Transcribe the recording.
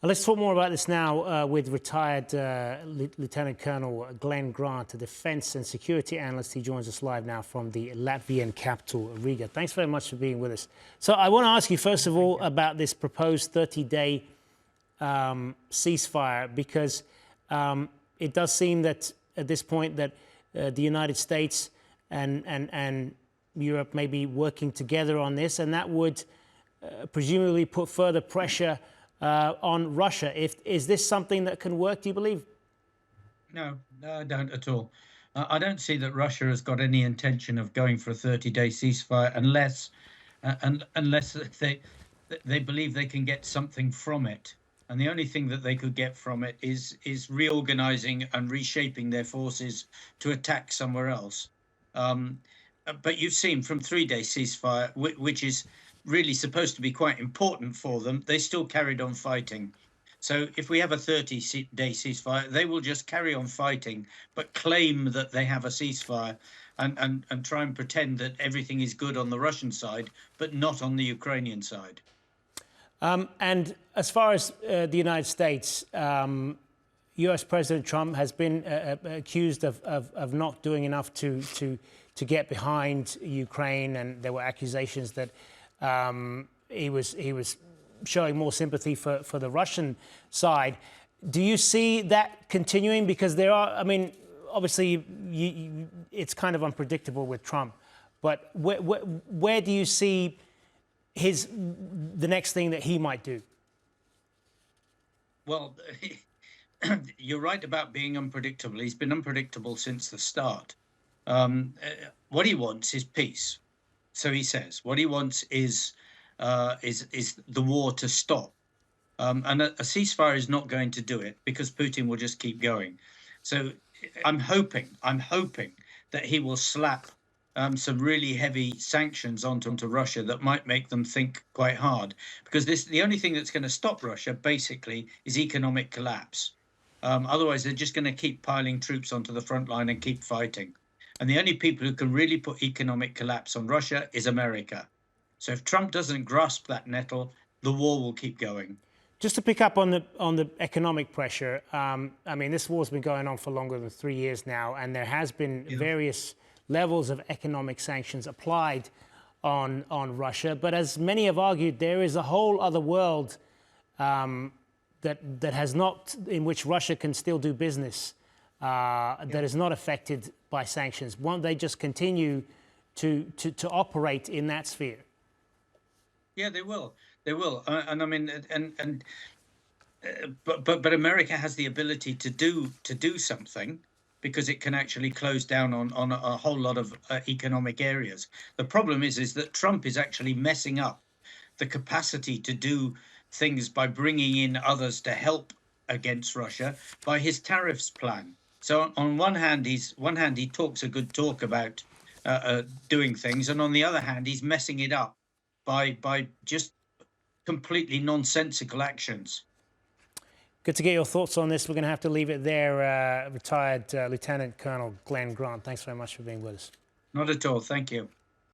Let's talk more about this now with retired Lieutenant Colonel Glen Grant, a defense and security analyst. He joins us live now from the Latvian capital, Riga. Thanks very much for being with us. So I want to ask you, first of all, about this proposed 30-day ceasefire, because it does seem that at this point that the United States and Europe may be working together on this, and that would presumably put further pressure on Russia. Is this something that can work, do you believe? No, I don't at all. I don't see that Russia has got any intention of going for a 30-day ceasefire unless they believe they can get something from it. And the only thing that they could get from it is reorganizing and reshaping their forces to attack somewhere else. But you've seen from 3-day ceasefire, which is really supposed to be quite important for them, they still carried on fighting. So if we have a 30-day ceasefire, they will just carry on fighting, but claim that they have a ceasefire and try and pretend that everything is good on the Russian side, but not on the Ukrainian side. And as far as the United States, US President Trump has been accused of not doing enough to get behind Ukraine, and there were accusations that he was showing more sympathy for the Russian side. Do you see that continuing? Because there are, I mean, obviously it's kind of unpredictable with Trump, but where do you see the next thing that he might do? Well, you're right about being unpredictable. He's been unpredictable since the start. What he wants is peace. So he says what he wants is the war to stop, and a ceasefire is not going to do it because Putin will just keep going. So I'm hoping that he will slap some really heavy sanctions onto Russia that might make them think quite hard, because the only thing that's going to stop Russia basically is economic collapse. Otherwise, they're just going to keep piling troops onto the front line and keep fighting. And the only people who can really put economic collapse on Russia is America. So if Trump doesn't grasp that nettle, the war will keep going. Just to pick up on the economic pressure, I mean, this war's been going on for longer than 3 years now, and there has been various levels of economic sanctions applied on Russia. But as many have argued, there is a whole other world that has not, in which Russia can still do business, that is not affected by sanctions. Won't they just continue to operate in that sphere? Yeah, they will. They will. And I mean, but America has the ability to do something, because it can actually close down on a whole lot of economic areas. The problem is that Trump is actually messing up the capacity to do things by bringing in others to help against Russia by his tariffs plan. So on one hand, he talks a good talk about doing things, and on the other hand, he's messing it up by just completely nonsensical actions. Good to get your thoughts on this. We're going to have to leave it there. Retired Lieutenant Colonel Glen Grant, thanks very much for being with us. Not at all. Thank you.